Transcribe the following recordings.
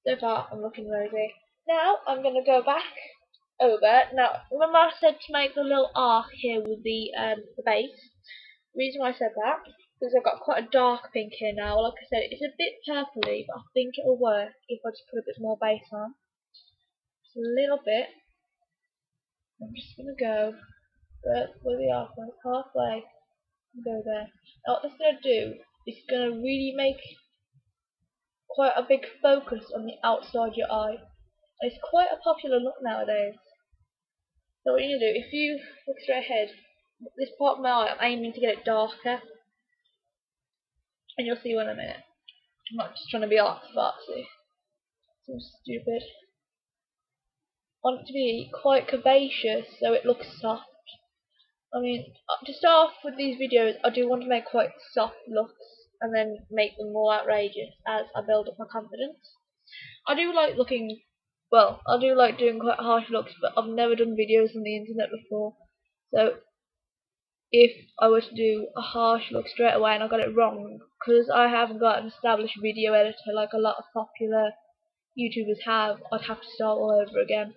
So far, I'm looking rosy. Now, I'm going to go back over. Now, remember I said to make the little arc here with the base? The reason why I said that, because I've got quite a dark pink here now. Like I said, it's a bit purpley, but I think it'll work if I just put a bit more base on. Just a little bit. I'm just going to go where the arc was, halfway, and go there. Now what this is going to do, is going to really make quite a big focus on the outside of your eye. And it's quite a popular look nowadays. So what you do, if you look straight ahead, this part of my eye, I'm aiming to get it darker. And you'll see in a minute. I'm not just trying to be artsy. So stupid. I want it to be quite curvaceous so it looks soft. I mean, to start off with these videos, I do want to make quite soft looks and then make them more outrageous as I build up my confidence. I do like looking, well, I do like doing quite harsh looks, but I've never done videos on the internet before. So if I were to do a harsh look straight away and I got it wrong, because I haven't got an established video editor like a lot of popular YouTubers have, I'd have to start all over again.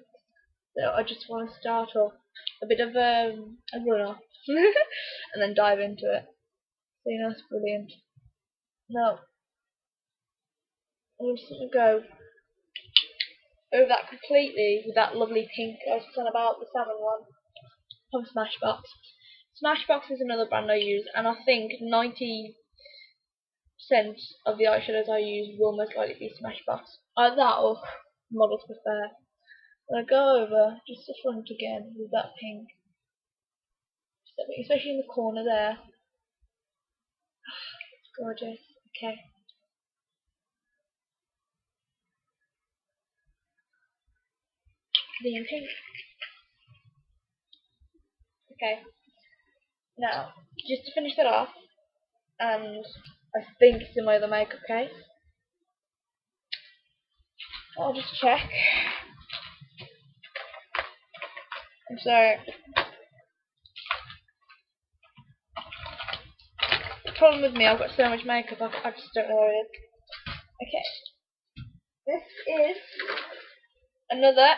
So I just want to start off a bit of a run-off and then dive into it. So you know, it's brilliant. Now, I'm just going to go over that completely with that lovely pink I was talking about, the salmon one from Smashbox. Smashbox is another brand I use, and I think 90% of the eyeshadows I use will most likely be Smashbox. Either that or Models Prefer. When I go over just the front again with that pink, especially in the corner there. It's gorgeous. Okay. The pink. Okay. Now, just to finish that off, and I think it's in my other makeup case. I'll just check. I'm sorry. The problem with me, I've got so much makeup, I just don't know where it is. Okay. This is another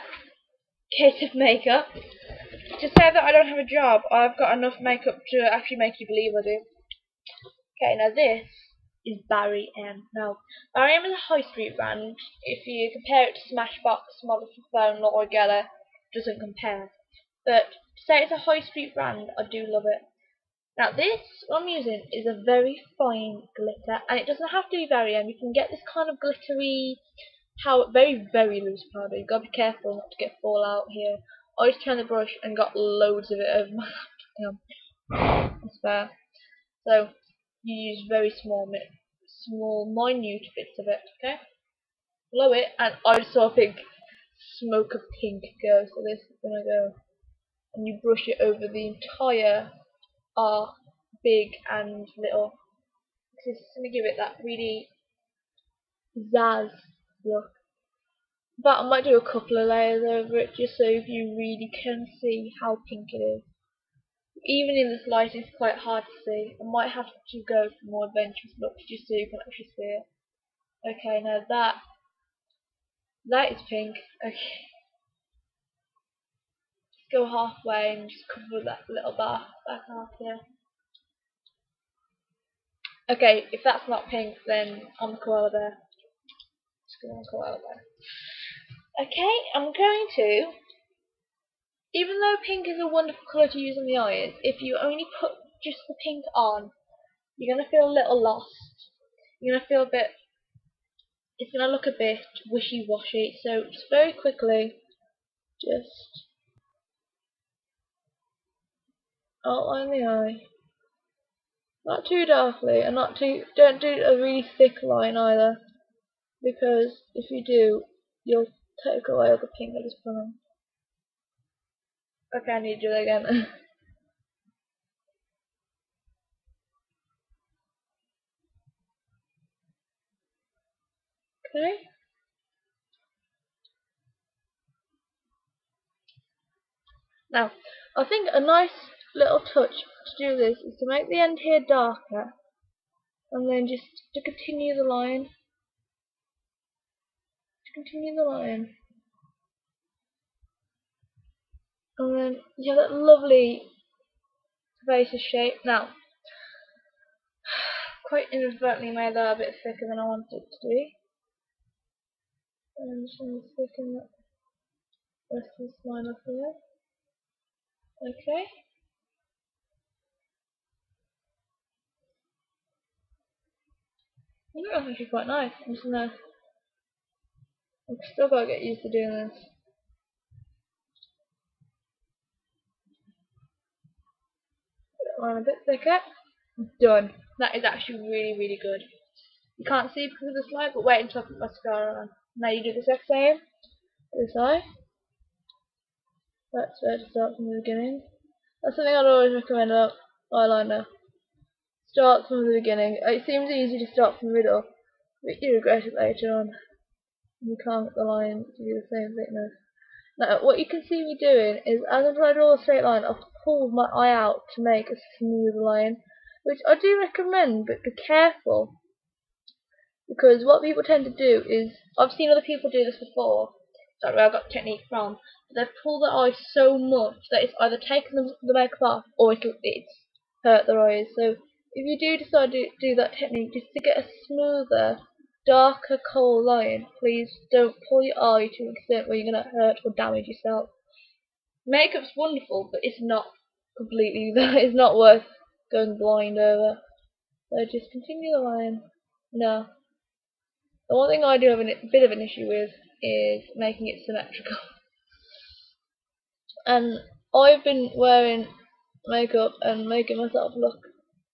case of makeup. To say that I don't have a job, I've got enough makeup to actually make you believe I do. Okay, now this is Barry M. Now, Barry M is a high street brand. If you compare it to Smashbox, Models Prefer, and Laura Geller, it doesn't compare. But to say it's a high street brand, I do love it. Now this, what I'm using, is a very fine glitter, and it doesn't have to be Barry M. You can get this kind of glittery, very, very loose powder. You've got to be careful not to get fallout here. I just turned the brush and got loads of it over my laptop. That's fair. So you use very small, minute bits of it, okay? Blow it, and I saw a big smoke of pink go. So this is gonna go, and you brush it over the entire arc, big and little. This is gonna give it that really zazz look. But I might do a couple of layers over it just so you really can see how pink it is. Even in this light it's quite hard to see. I might have to go for more adventurous looks just so you can actually see it. Okay, now that is pink. Okay. Just go halfway and just cover that little back half here. Okay, if that's not pink then I'm the koala bear. Just go on koala bear. Okay, I'm going to, even though pink is a wonderful colour to use on the eyes, if you only put just the pink on, you're going to feel a little lost. You're going to feel a bit, it's going to look a bit wishy-washy. So just very quickly, just outline the eye. Not too darkly, and don't do a really thick line either, because if you do, you'll take away all the pink that is put on. Okay, I need to do that again. Okay. Now, I think a nice little touch to do this is to make the end here darker, and then just to continue the line. continue the line. And then you have that lovely faces shape. Now, quite inadvertently made that a bit thicker than I wanted it to be. And I'm just going to thicken that rest of this line up here. Okay. I think that's actually quite nice. I've still got to get used to doing this. Line a bit thicker. Done. That is actually really, really good. You can't see because of the slide, but wait until I put mascara on. Now you do the exact same. This eye. That's where to start from the beginning. That's something I'd always recommend about eyeliner. Start from the beginning. It seems easy to start from the middle, but you regret it later on. You can't get the line to be the same thickness. Now, what you can see me doing is, as I draw a straight line, I've pulled my eye out to make a smooth line, which I do recommend, but be careful. Because what people tend to do is, I've seen other people do this before, that's where I got the technique from, they've pulled their eyes so much that it's either taken the makeup off or it's hurt their eyes. So if you do decide to do that technique, just to get a smoother, darker kohl line, please don't pull your eye to an extent where you're going to hurt or damage yourself. Makeup's wonderful, but it's not completely, it's not worth going blind over. So just continue the line. No. The one thing I do have a bit of an issue with is making it symmetrical. And I've been wearing makeup and making myself look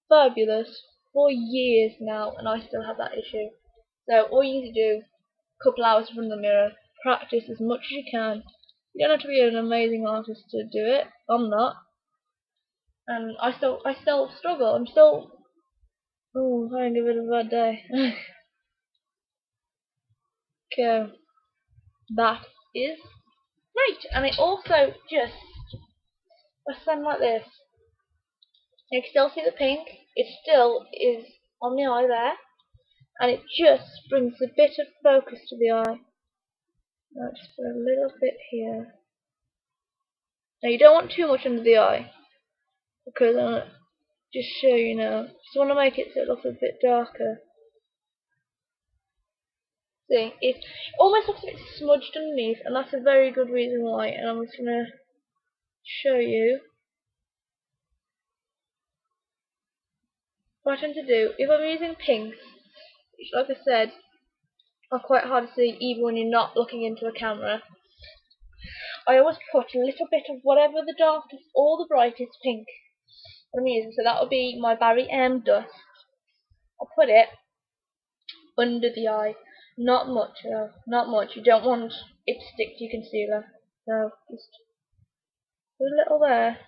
fabulous for years now, and I still have that issue. So all you need to do, a couple hours in front of the mirror, practice as much as you can. You don't have to be an amazing artist to do it. I'm not. And I still struggle. I'm having a bit of a bad day. Okay, that is great, and it also just a sun like this. You can still see the pink. It still is on the eye there, and it just brings a bit of focus to the eye. Now just put a little bit here. Now you don't want too much under the eye, because I'm gonna just show you now. Just want to make it so it looks a bit darker. See, it almost looks a bit smudged underneath, and that's a very good reason why. And I'm just gonna show you what I tend to do. If I'm using pinks, which, like I said, are quite hard to see even when you're not looking into a camera, I always put a little bit of whatever the darkest or the brightest pink I'm using. So that will be my Barry M Dust. I'll put it under the eye. Not much though, not much. You don't want it to stick to your concealer. So just put a little there.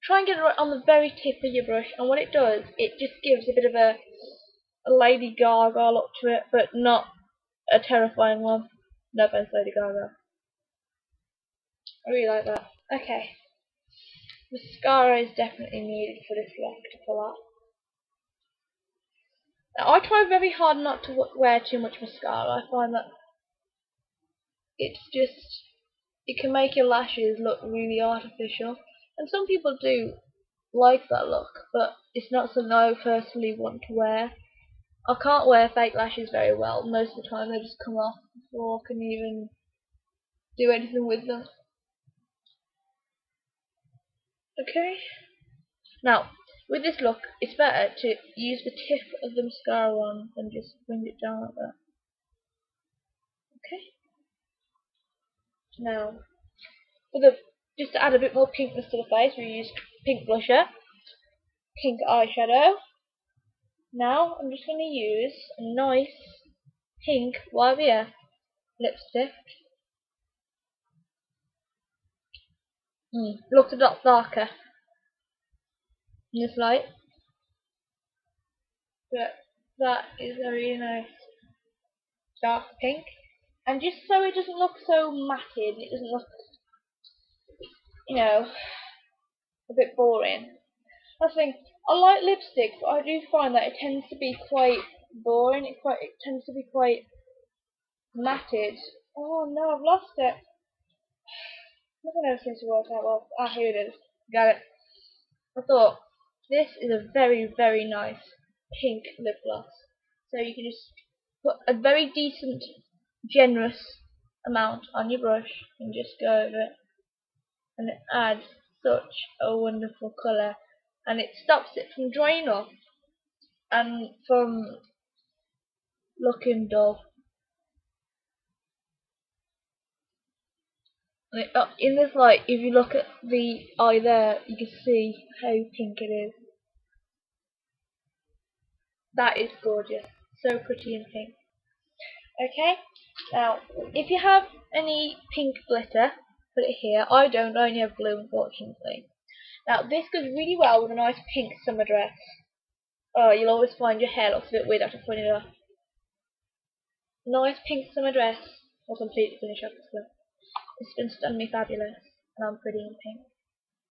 Try and get it right on the very tip of your brush, and what it does, it just gives a bit of a Lady Gaga look to it, but not a terrifying one. No offense, Lady Gaga. I really like that. Okay. Mascara is definitely needed for this look to pull out. Now, I try very hard not to wear too much mascara. I find that it can make your lashes look really artificial. And some people do like that look, but it's not something I personally want to wear. I can't wear fake lashes very well. Most of the time they just come off before I can even do anything with them. Okay. Now, with this look, it's better to use the tip of the mascara on and just bring it down like that. Okay. Now, just to add a bit more pinkness to the face, we use pink blusher, pink eyeshadow. Now, I'm just going to use a nice pink YVF lipstick. Looks a lot darker in this light, but that is a really nice dark pink. And just so it doesn't look so matted, it doesn't look, a bit boring. That's the thing. I like lipstick, but I do find that it tends to be quite boring. It tends to be quite matted. Oh no, I've lost it. Nothing else seems to work out well. Ah, here it is. Got it. I thought this is a very, very nice pink lip gloss. So you can just put a very decent, generous amount on your brush and just go over it. And it adds such a wonderful colour. And it stops it from drying off and from looking dull. In this light, if you look at the eye there, you can see how pink it is. That is gorgeous. So pretty and pink. Okay, now if you have any pink glitter, put it here. I don't, I only have blue, unfortunately. Now this goes really well with a nice pink summer dress. Oh, you'll always find your hair looks a bit weird after putting it off. Nice pink summer dress will completely finish off this look. It's been stunningly fabulous, and I'm pretty in pink.